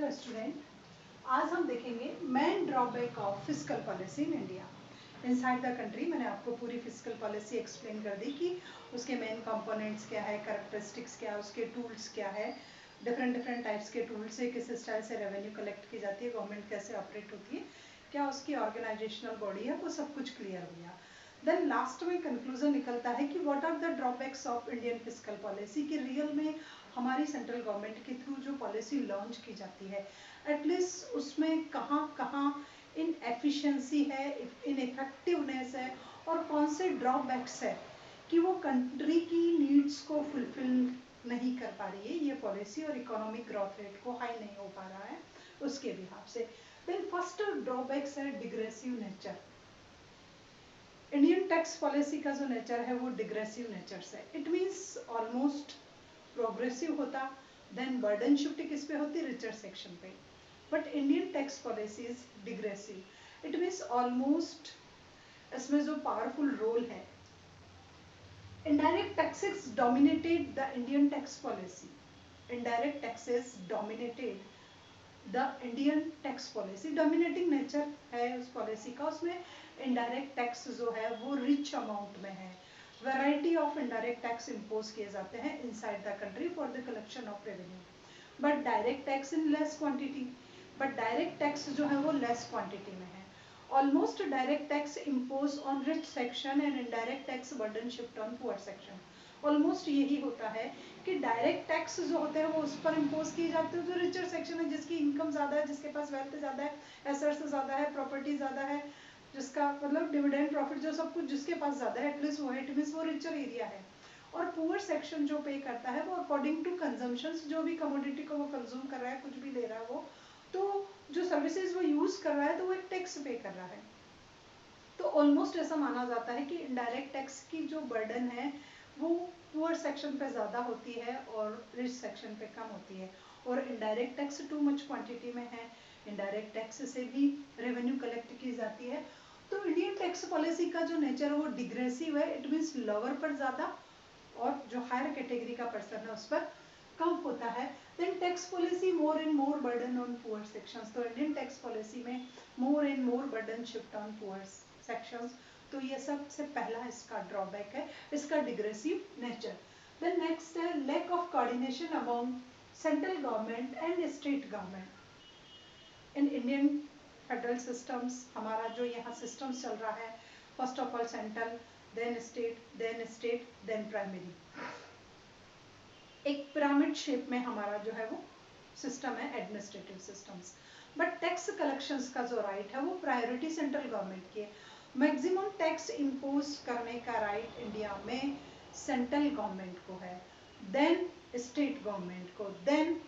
Hello student, आज हम देखेंगे main drawback of fiscal policy in India inside the country. मैंने आपको पूरी फिस्कल पॉलिसी एक्सप्लेन कर दी कि उसके मेन कंपोनेंट्स क्या है, कैरेक्टरिस्टिक्स क्या है, उसके टूल्स क्या है, डिफरेंट डिफरेंट टाइप्स के टूल्स से किस स्टाइल से रेवेन्यू कलेक्ट की जाती है, गवर्नमेंट कैसे ऑपरेट होती है, क्या उसकी ऑर्गेनाइजेशनल बॉडी है, वो सब कुछ क्लियर हो गया। देन लास्ट में कंक्लूजन निकलता है कि what are the drawbacks of Indian fiscal policy, कि रियल में हमारी सेंट्रल गवर्नमेंट के थ्रू जो पॉलिसी लॉन्च की जाती है एटलीस्ट उसमें कहाँ कहाँ इन एफिशिएंसी है, इन इफेक्टिवनेस है, और कौन से ड्रॉबैक्स है कि वो कंट्री की नीड्स को फुलफिल नहीं कर पा रही है ये पॉलिसी, और इकोनॉमिक ग्रोथ रेट को हाई नहीं हो पा रहा है उसके बिहाफ से। देन फर्स्ट ड्रॉबैक्स है degressive nature. Indian tax policy का जो नेचर है वो डिग्रेसिव नेचर से, इट मीन्स ऑलमोस्ट प्रोग्रेसिव होता, देन बर्डन शिफ्ट किस पे होती, रिचर सेक्शन पे। But Indian tax policy is degressive, it means almost इसमें जो पावरफुल रोल है, indirect taxes dominated the Indian tax policy. Indirect taxes dominated the Indian tax policy. Dominating nature है उस policy का, उसमें इनडायरेक्ट टैक्स जो है वो रिच अमाउंट में है। Variety of indirect tax impose किए जाते हैं inside the country for the collection of revenue, but direct tax in less quantity. But direct tax जो है वो लेस क्वांटिटी में है। Almost direct tax impose on rich section and indirect tax burden shift on poor section. Almost यही होता है कि direct tax जो होते हैं वो उस पर इम्पोज किए जाते हैं जो रिचर सेक्शन है, जिसकी इनकम ज़्यादा है, जिसके पास वेल्थ ज़्यादा है, एसेट्स ज़्यादा है, प्रॉपर्टी ज़्यादा है, जिसका मतलब डिविडेंड प्रॉफिट जो सब कुछ जिसके पास ज़्यादा है, एटलीस्ट वो है, इट मीन्स वो रिचर एरिया है। और पुअर सेक्शन जो पे करता है वो अकॉर्डिंग टू कंजम्पशन, जो भी कमोडिटी को वो कंज्यूम कर रहा है, कुछ भी ले रहा है वो, तो जो सर्विसेज वो यूज़ कर रहा है तो वो एक टैक्स पे कर रहा है। तो ऑलमोस्ट ऐसा माना जाता है कि इनडायरेक्ट टैक्स की जो बर्डन है वो पुअर सेक्शन पे ज़्यादा होती है और रिच सेक्शन पे कम होती है। और indirect tax too much quantity में है, इनडायरेक्ट टैक्स से भी रेवेन्यू कलेक्ट की जाती है। तो इंडियन टैक्स पॉलिसी का जो नेचर है वो डिग्रेसिव है, इट मीन्स लोअर पर ज़्यादा और जो हायर कैटेगरी का पर्सन है उस पर कम होता है। Then tax policy more and more burden on poor sections. तो इंडियन टैक्स पॉलिसी में more and more burden shift on poor sections. तो ये सबसे पहला इसका ड्रॉबैक है, इसका डिग्रेसिव नेचर। देन नेक्स्ट है lack of coordination among central government and state government in Indian federal systems. हमारा जो यहाँ सिस्टम्स चल रहा है, first of all central, then state, then primary, एक पिरामिड शेप में हमारा जो है वो सिस्टम है, administrative systems. But tax collections का जो राइट है वो प्रायोरिटी सेंट्रल गवर्नमेंट की है। मैक्सिमम टैक्स इम्पोज करने का राइट इंडिया में सेंट्रल गवर्नमेंट को है, देन स्टेट गवर्नमेंट को, देन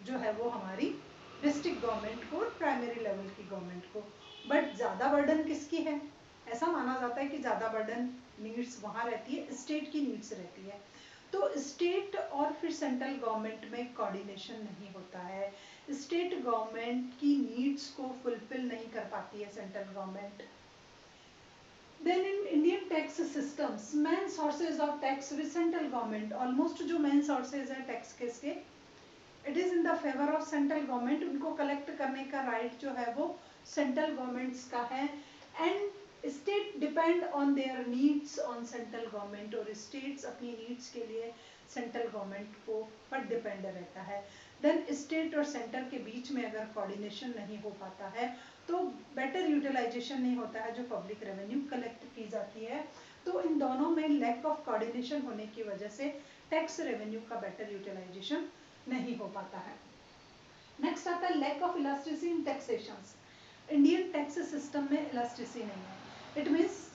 जो है वो हमारी डिस्ट्रिक्ट गवर्नमेंट को और प्राइमरी लेवल की गवर्नमेंट को। बट ज़्यादा बर्डन किसकी है, ऐसा माना जाता है कि ज़्यादा बर्डन नीड्स वहाँ रहती है, स्टेट की नीड्स रहती है। तो स्टेट और फिर सेंट्रल गवर्नमेंट में कोऑर्डिनेशन नहीं होता है, स्टेट गवर्नमेंट की नीड्स को फुलफिल नहीं कर पाती है central government. Then in Indian tax systems main sources of tax with central government, almost जो मेन सोर्सेज है टैक्स के it is in the favour of central government. उनको कलेक्ट करने का राइट जो है वो सेंट्रल गवर्नमेंट्स का है, and state depend on their needs on central government, और स्टेट्स अपनी नीड्स के लिए सेंट्रल गवर्नमेंट को पर डिपेंड रहता है। देन स्टेट और सेंटर के बीच में अगर कोऑर्डिनेशन नहीं हो पाता है तो बेटर यूटिलाइजेशन नहीं होता है जो पब्लिक रेवेन्यू कलेक्ट की जाती है। तो इन दोनों में लैक ऑफ कोऑर्डिनेशन होने की वजह से टैक्स रेवेन्यू का बेटर यूटिलाइजेशन नहीं हो पाता है। नेक्स्ट आता है lack of elasticity in taxation. Indian tax system में इलास्टिसिटी नहीं है, it means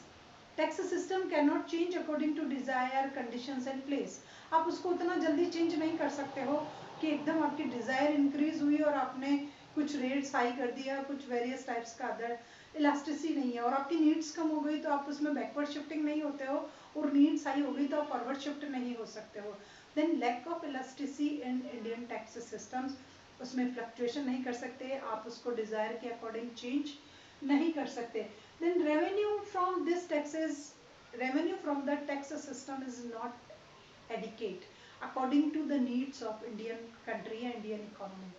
tax system can not change according to desire conditions and place. आप उसको उतना जल्दी चेंज नहीं कर सकते हो कि एकदम आपकी डिजायर इंक्रीज हुई और आपने कुछ रेट्स हाई कर दिया, कुछ वेरियस टाइप्स का अदर इलास्टिसिटी नहीं है, और आपकी नीड्स कम हो गई तो आप उसमें बैकवर्ड शिफ्टिंग नहीं होते हो, और नीड्स हाई हो गई तो आप फॉरवर्ड शिफ्ट नहीं हो सकते हो। Then lack of elasticity in Indian tax systems, उसमें फ्लक्चुएशन नहीं कर सकते आप, उसको डिजायर के अकॉर्डिंग चेंज नहीं कर सकते। Then revenue from the tax system is not adequate according to the needs of Indian country and Indian economy.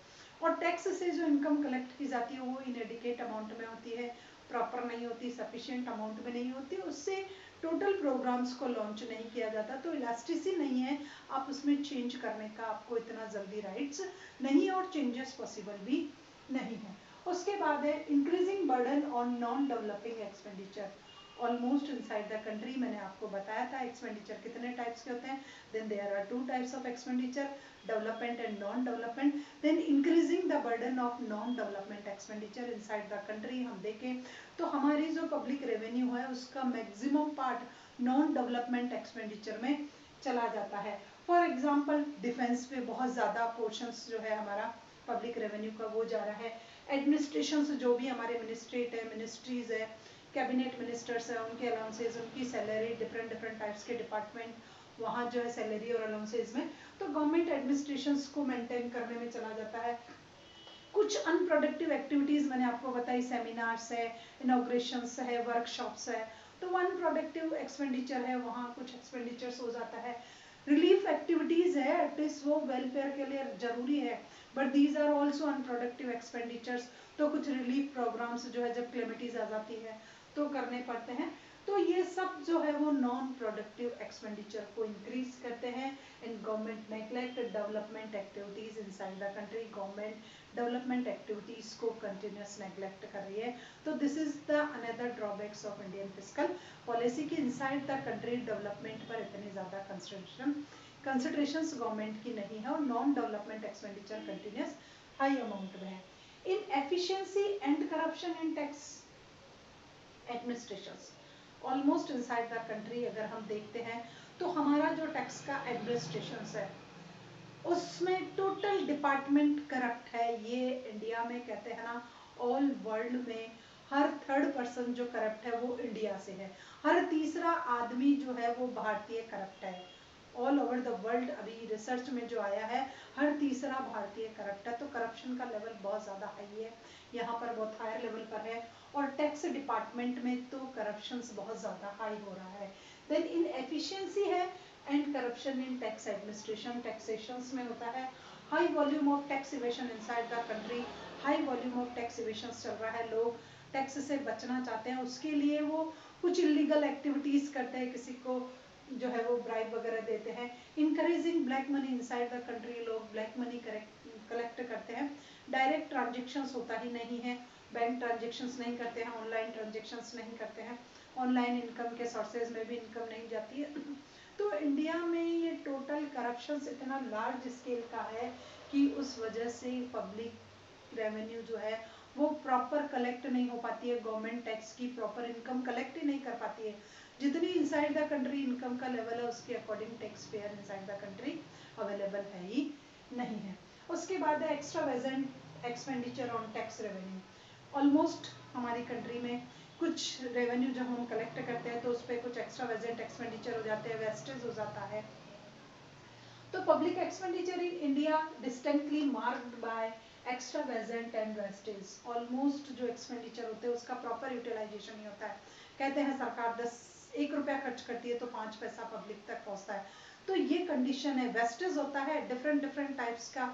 और टैक्स से जो इनकम कलेक्ट की जाती है वो इनएडिकेट अमाउंट में होती है, प्रॉपर नहीं होती, सफिशिएंट अमाउंट में नहीं होती, उससे टोटल प्रोग्राम्स को लॉन्च नहीं किया जाता। तो इलास्टिसी नहीं है, आप उसमें चेंज करने का आपको इतना जल्दी राइट्स नहीं है और चेंजेस पॉसिबल भी नहीं है। उसके बाद है increasing burden on non developing expenditure almost inside the country. मैंने आपको बताया था एक्सपेंडिचर कितने टाइप्स के होते हैं, then there are 2 types of expenditure, development and non development. Then increasing the burden of non development expenditure inside the country. हम देखें तो हमारी जो पब्लिक रेवेन्यू है उसका maximum part non development expenditure में चला जाता है। फॉर एग्जाम्पल डिफेंस पे बहुत ज़्यादा पोर्शंस जो है हमारा पब्लिक रेवेन्यू का वो जा रहा है। एडमिनिस्ट्रेशन जो भी हमारे मिनिस्ट्रेट है, मिनिस्ट्रीज है, कैबिनेट मिनिस्टर्स है, उनके अलाउंसेज, उनकी सैलरी, डिफरेंट डिफरेंट टाइप्स के डिपार्टमेंट, वहाँ जो है सैलरी और अलाउंसेज में, तो गवर्नमेंट एडमिनिस्ट्रेशन को मेंटेन करने में चला जाता है। कुछ अनप्रोडक्टिव एक्टिविटीज मैंने आपको बताई, सेमिनार्स है, इनॉग्रेशंस है, वर्कशॉप्स है, तो वो अनप्रोडक्टिव एक्सपेंडिचर है, वहाँ कुछ एक्सपेंडिचर्स हो जाता है। रिलीफ एक्टिविटीज है, एटलीस्ट वो वेलफेयर के लिए जरूरी है, but these are also unproductive expenditures. तो कुछ रिलीफ प्रोग्राम्स जो है जब क्लेमिटीज आ जाती है तो करने पड़ते हैं। तो ये सब जो है वो नॉन प्रोडक्टिव एक्सपेंडिचर को इंक्रीज करते हैं। In government neglect development activities inside the country, government development activities को कंटिन्यूस नेग्लेक्ट कर रही है। तो this is the another drawbacks of Indian fiscal policy की इनसाइड द कंट्री डेवलपमेंट पर इतनी ज्यादा कंसिडरेशन गवर्नमेंट की नहीं है और non development expenditure continuous high amount में है। Inefficiency and corruption in tax administration almost inside the country अगर हम देखते हैं तो हमारा जो टैक्स का एडमिनिस्ट्रेशन है उसमें टोटल डिपार्टमेंट करप्ट है। ये इंडिया में कहते हैं ना, ऑल वर्ल्ड में हर थर्ड पर्सन जो करप्ट है वो इंडिया से है, हर तीसरा आदमी जो है वो भारतीय करप्ट है। ऑल ओवर द वर्ल्ड अभी रिसर्च में जो आया है, हर तीसरा भारतीय करप्ट है। तो करप्शन का लेवल बहुत ज़्यादा हाई है, यहाँ पर बहुत हायर लेवल पर है। और टैक्स डिपार्टमेंट में तो करप्शन बहुत ज़्यादा हाई हो रहा है। देन इन एफिशिएंसी है and corruption in tax administration, taxations में होता है। High volume of tax evasion inside the country, high volume of tax evasion चल रहा है। लोग टैक्स से बचना चाहते हैं, उसके लिए वो कुछ इलीगल एक्टिविटीज करते हैं, किसी को जो है वो ब्राइब वगैरह देते हैं। Encouraging black money inside the country, लोग ब्लैक मनी कलेक्ट करते हैं। डायरेक्ट ट्रांजेक्शन्स होता ही नहीं है, बैंक ट्रांजेक्शन्स नहीं करते हैं, ऑनलाइन ट्रांजेक्शन्स नहीं करते हैं, ऑनलाइन इनकम के सोर्सेज में भी इनकम नहीं जाती है। तो इंडिया में ये टोटल करप्शन इतना लार्ज स्केल का है कि उस वजह से पब्लिक रेवेन्यू जो है वो प्रॉपर कलेक्ट नहीं हो पाती है, गवर्नमेंट टैक्स की प्रॉपर इनकम कलेक्ट ही नहीं कर पाती है। जितनी इनसाइड द कंट्री इनकम का लेवल है उसके according tax payer inside the country available है ही नहीं है। उसके बाद है extravagant expenditure on tax revenue. Almost हमारी कंट्री में कुछ रेवेन्यू जब हम कलेक्ट करते हैं तो उस पर कुछ एक्स्ट्रावेजेंट एक्सपेंडिचर हो जाते हैं, वेस्टेज हो जाता है। तो public expenditure in India distinctly marked by extravagant and wastage. Almost जो एक्सपेंडिचर होते हैं उसका प्रॉपर यूटिलाइजेशन नहीं होता है। कहते हैं सरकार 1 रुपया खर्च करती है तो 5 पैसा पब्लिक तक पहुंचता है, तो ये कंडीशन है। वेस्टेज होता है डिफरेंट डिफरेंट टाइप्स का,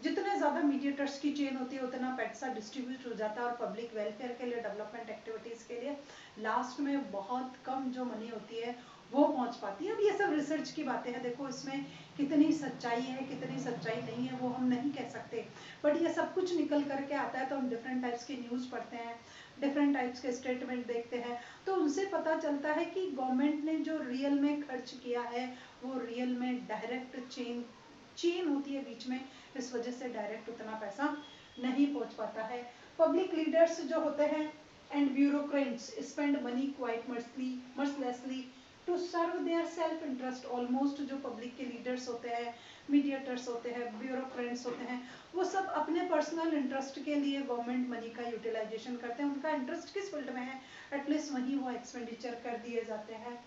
जितने ज़्यादा मीडिएटर्स की चेन होती है उतना पैसा डिस्ट्रीब्यूट हो जाता है और पब्लिक वेलफेयर के लिए, डेवलपमेंट एक्टिविटीज़ के लिए लास्ट में बहुत कम जो मनी होती है वो पहुंच पाती है। अब ये सब रिसर्च की बातें हैं, देखो इसमें कितनी सच्चाई है कितनी सच्चाई नहीं है वो हम नहीं कह सकते, बट ये सब कुछ निकल करके आता है। तो हम डिफरेंट टाइप्स की न्यूज़ पढ़ते हैं, डिफरेंट टाइप्स के स्टेटमेंट देखते हैं, तो उनसे पता चलता है कि गवर्नमेंट ने जो रियल में खर्च किया है वो रियल में डायरेक्ट चेन होती है बीच में, इस वजह से डायरेक्ट उतना पैसा नहीं पहुंच पाता है। पब्लिक लीडर्स जो होते हैं and bureaucrats spend money quite mercilessly to serve their self interest. Almost जो पब्लिक के लीडर्स होते हैं, मीडिएटर्स होते हैं, ब्यूरोक्रेट्स होते हैं, वो सब अपने पर्सनल इंटरेस्ट के लिए गवर्नमेंट मनी का यूटिलाइजेशन करते हैं। उनका इंटरेस्ट किस फील्ड में है, एटलीस्ट वहीं वो एक्सपेंडिचर कर दिए जाते हैं।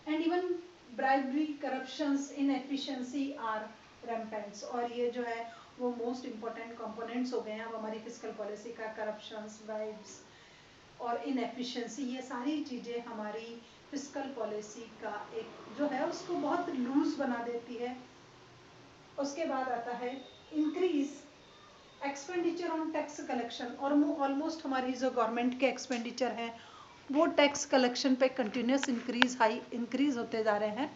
And even bribery, corruptions, inefficiency are rampant. और ये जो है वो मोस्ट इंपॉर्टेंट कंपोनेंट्स हो गए हैं अब हमारी फिस्कल पॉलिसी का। करप्शंस, ब्राइब्स और इनएफिशिएंसी, ये सारी चीज़ें हमारी फिस्कल पॉलिसी का एक जो है उसको बहुत लूज बना देती है। उसके बाद आता है increase expenditure on tax collection, और ऑलमोस्ट हमारी जो गवर्नमेंट के एक्सपेंडिचर हैं वो टैक्स कलेक्शन पे कंटिन्यूस इंक्रीज होते जा रहे हैं।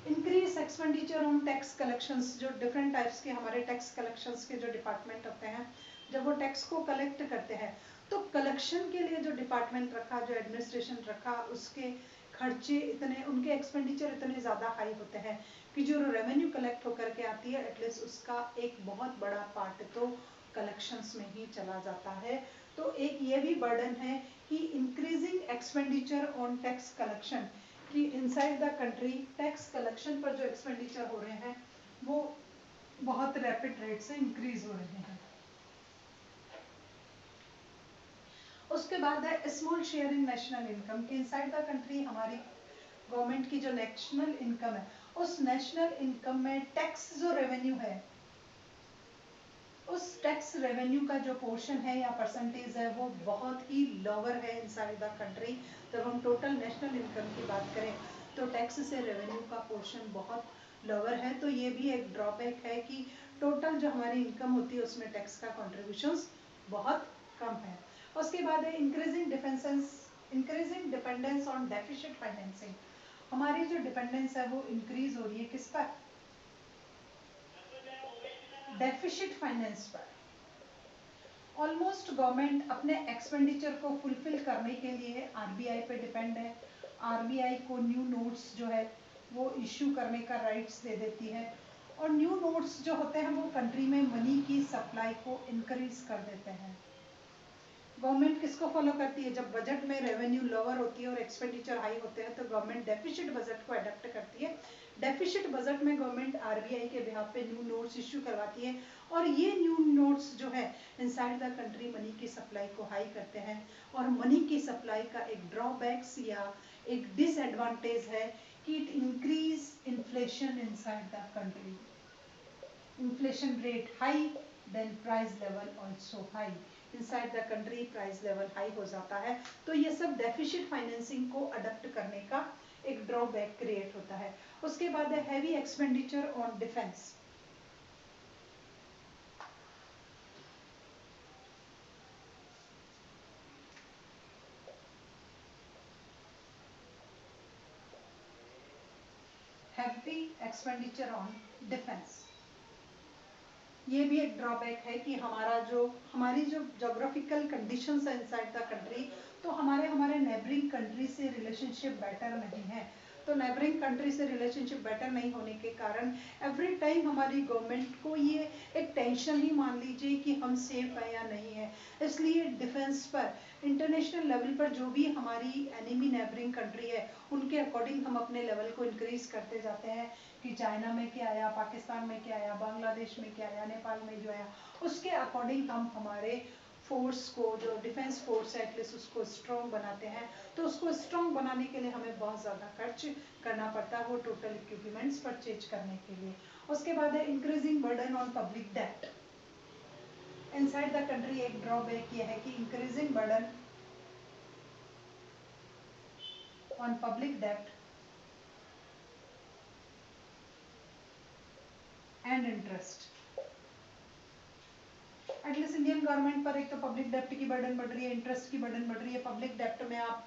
Increase expenditure on tax collections, जो डिफरेंट टाइप्स के हमारे टैक्स कलेक्शंस के जो डिपार्टमेंट होते हैं, जब वो टैक्स को कलेक्ट करते हैं तो कलेक्शन के लिए जो डिपार्टमेंट रखा, जो एडमिनिस्ट्रेशन रखा, उसके खर्चे इतने, उनके एक्सपेंडिचर इतने ज़्यादा हाई होते हैं कि जो रेवेन्यू कलेक्ट होकर के आती है एटलीस्ट उसका एक बहुत बड़ा पार्ट तो कलेक्शंस में ही चला जाता है। तो एक ये भी बर्डन है कि increasing expenditure on tax collection, कि inside the country tax collection पर जो एक्सपेंडिचर हो रहे हैं वो बहुत रैपिड रेट से इंक्रीज हो रहे हैं। उसके बाद है small share in national income, कि इनसाइड द कंट्री हमारी गवर्नमेंट की जो नेशनल इनकम है उस नेशनल इनकम में टैक्स जो रेवेन्यू है, उस टैक्स रेवेन्यू का जो पोर्शन है या परसेंटेज है वो बहुत ही लोअर है इनसाइड द कंट्री। जब हम टोटल नेशनल इनकम की बात करें तो टैक्स से रेवेन्यू का पोर्शन बहुत लोअर है। तो ये भी एक ड्रॉबैक है कि टोटल जो हमारी इनकम होती है उसमें टैक्स का कॉन्ट्रीब्यूशन बहुत कम है। उसके बाद है increasing dependence on deficit financing, हमारी जो डिपेंडेंस है वो इंक्रीज हो रही है किस पर, डेफिसिट फाइनेंस पर। ऑलमोस्ट गवर्नमेंट अपने एक्सपेंडिचर को फुलफिल करने के लिए आरबीआई पे डिपेंड है। आरबीआई को न्यू नोट्स जो है वो इश्यू करने का राइट्स दे देती है, और न्यू नोट्स जो होते हैं वो कंट्री में मनी की सप्लाई को इंक्रीज कर देते हैं। गवर्नमेंट किसको फॉलो करती है, जब बजट में रेवेन्यू लोअर होती है और एक्सपेंडिचर हाई होते हैं तो गवर्नमेंट डेफिसिट बजट को अडॉप्ट करती है। डेफिसिट बजट में गवर्नमेंट आरबीआई के बिहाफ पे न्यू नोट्स इश्यू करवाती है, और ये न्यू नोट्स जो है इनसाइड द कंट्री मनी की सप्लाई को हाई करते हैं। और मनी की सप्लाई का एक ड्रॉबैक्स या एक डिसएडवांटेज है कि it increase inflation inside the country. inflation rate high, then price level also high, inside the country price level high हो जाता है। तो ये सब डेफिसिट फाइनेंसिंग को अडॉप्ट करने का एक ड्रॉबैक क्रिएट होता है। उसके बाद है heavy expenditure on defence. Heavy expenditure on defence, ये भी एक ड्रॉबैक है कि हमारी जो जोग्राफिकल कंडीशंस है इनसाइड द कंट्री, तो हमारे नेबरिंग कंट्री से रिलेशनशिप बेटर नहीं है। तो नेबरिंग कंट्री से रिलेशनशिप बेटर नहीं होने के कारण एवरी टाइम हमारी गवर्नमेंट को ये एक टेंशन ही मान लीजिए कि हम सेफ है या नहीं है। इसलिए डिफेंस पर इंटरनेशनल लेवल पर जो भी हमारी एनिमी नेबरिंग कंट्री है उनके अकॉर्डिंग हम अपने लेवल को इंक्रीज करते जाते हैं कि चाइना में क्या आया, पाकिस्तान में क्या आया, बांग्लादेश में क्या आया, नेपाल में जो आया, उसके अकॉर्डिंग हम हमारे फोर्स को, जो डिफेंस फोर्स है एटलीस्ट उसको स्ट्रॉन्ग बनाते हैं। तो उसको स्ट्रॉन्ग बनाने के लिए हमें बहुत ज़्यादा खर्च करना पड़ता है वो टोटल इक्विपमेंट्स परचेज करने के लिए। उसके बाद है increasing burden on public debt. Inside the country एक ड्रॉबैक ये है कि increasing burden on public debt and interest. At least Indian government पर एक तो पब्लिक डेप्ट की बर्डन बढ़ रही है, इंटरेस्ट की बर्डन बढ़ रही है। पब्लिक डेप्ट में आप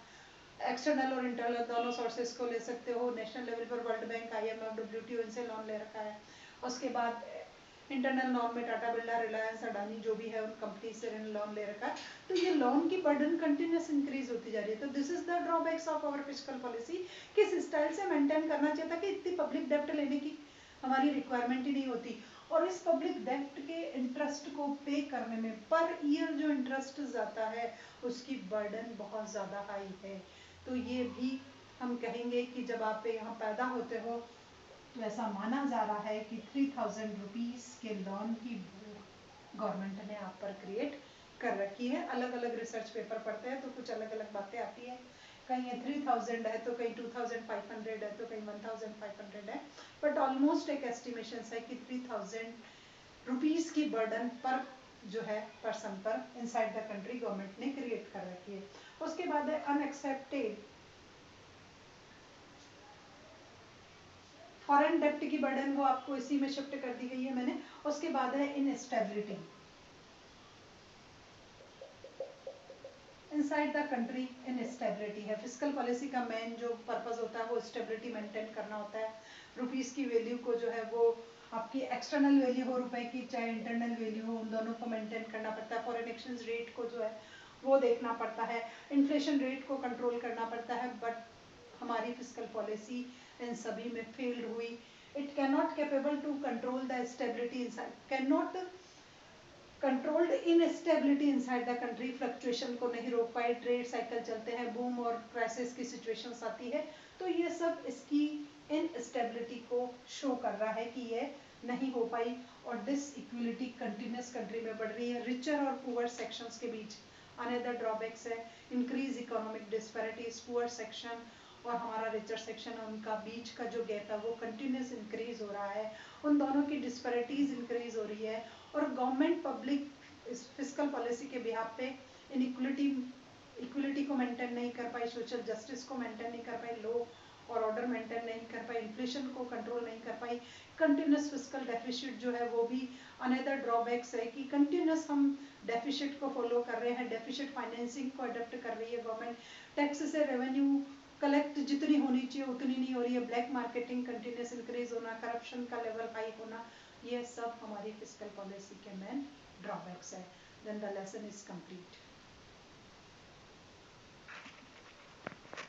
एक्सटर्नल और इंटरनल दोनों सोर्सेज को ले सकते हो। नेशनल लेवल पर वर्ल्ड बैंक, आईएमएफ, डब्ल्यूटीओ इनसे लोन ले रखा है। उसके बाद इंटरनल लोन में टाटा बिरला, रिलायंस, अडानी जो भी है उन कंपनी से लोन ले रखा है। तो ये लोन की बर्डन कंटिन्यूस इंक्रीज होती जा रही है। तो this is the drawbacks of our fiscal policy, किस स्टाइल से मेंटेन करना चाहिए था कि इतनी पब्लिक डेप्ट लेने की हमारी रिक्वायरमेंट ही नहीं होती। और इस पब्लिक डेप्ट के इंटरेस्ट को पे करने में पर ईयर जो इंटरेस्ट जाता है उसकी बर्डन बहुत ज़्यादा हाई है। तो ये भी हम कहेंगे कि जब आप यहाँ पैदा होते हो तो ऐसा माना जा रहा है कि 3000 रुपीज़ के लोन की गवर्नमेंट ने आप पर क्रिएट कर रखी है। अलग अलग रिसर्च पेपर पढ़ते हैं तो कुछ अलग अलग बातें आती हैं, कहीं ये 3000 है तो कहीं 2500 है तो कहीं 1500 है, बट ऑलमोस्ट एक एस्टिमेशन है कि 3000 रुपीज़ की बर्डन पर जो है पर्सन पर इनसाइड द कंट्री गवर्नमेंट ने क्रिएट कर रखी है। उसके बाद है अनएक्सेप्टेड फॉरेन डेप्ट की बर्डन वो आपको इसी में शिफ्ट कर दी गई है मैंने। उसके बाद है instability inside the country. Instability है, फिजिकल पॉलिसी का मेन जो पर्पस होता है वो स्टेबिलिटी मेंटेन करना होता है। रुपीस की वैल्यू को जो है वो आपकी एक्सटर्नल वैल्यू हो रुपए की चाहे इंटरनल वैल्यू हो, उन दोनों को मेंटेन करना पड़ता है। फॉरेन एक्सचेंज रेट को जो है वो देखना पड़ता है, इन्फ्लेशन रेट को कंट्रोल करना पड़ता है। बट हमारी फिजिकल पॉलिसी इन सभी में फेल्ड हुई। It can not capable to control the stability inside, can not controlled instability inside the country. Fluctuation को नहीं रोक पाए, ट्रेड साइकिल चलते हैं, बूम और क्राइसिस की सिचुएशंस आती है, तो ये सब इसकी इनस्टेबिलिटी को शो कर रहा है कि ये नहीं हो पाई। और डिसइक्वलिटी कंटिन्यूस कंट्री में बढ़ रही है, रिचर और पुअर सेक्शंस के बीच। अनदर ड्रॉबैक्स है increase economic disparities. Poor section और हमारा रिचर सेक्शन है, उनका बीच का जो गैप है वो कंटिन्यूस इंक्रीज हो रहा है, उन दोनों की डिस्पैरिटीज इंक्रीज हो रही है। और गवर्नमेंट पब्लिक फिजिकल पॉलिसी के बिहाफ पे इक्वलिटी को मेंटेन नहीं कर पाई, सोशल जस्टिस को मेंटेन नहीं कर पाई, लॉ और ऑर्डर मेंटेन नहीं कर पाई, इन्फ्लेशन को कंट्रोल नहीं कर पाई। कंटिन्यूस फिजिकल डेफिसिट जो है वो भी अनदर ड्रॉबैक्स है कि कंटिन्यूस हम डेफिसिट को फॉलो कर रहे हैं, डेफिसिट फाइनेंसिंग को अडॉप्ट कर रही है गवर्नमेंट। टैक्स से रेवेन्यू कलेक्ट जितनी होनी चाहिए उतनी नहीं हो रही है, ब्लैक मार्केटिंग कंटिन्यूस इंक्रीज होना, करप्शन का लेवल हाई होना, ये सब हमारी फिजिकल पॉलिसी के मेन ड्रॉबैक्स है। Then the lesson is complete.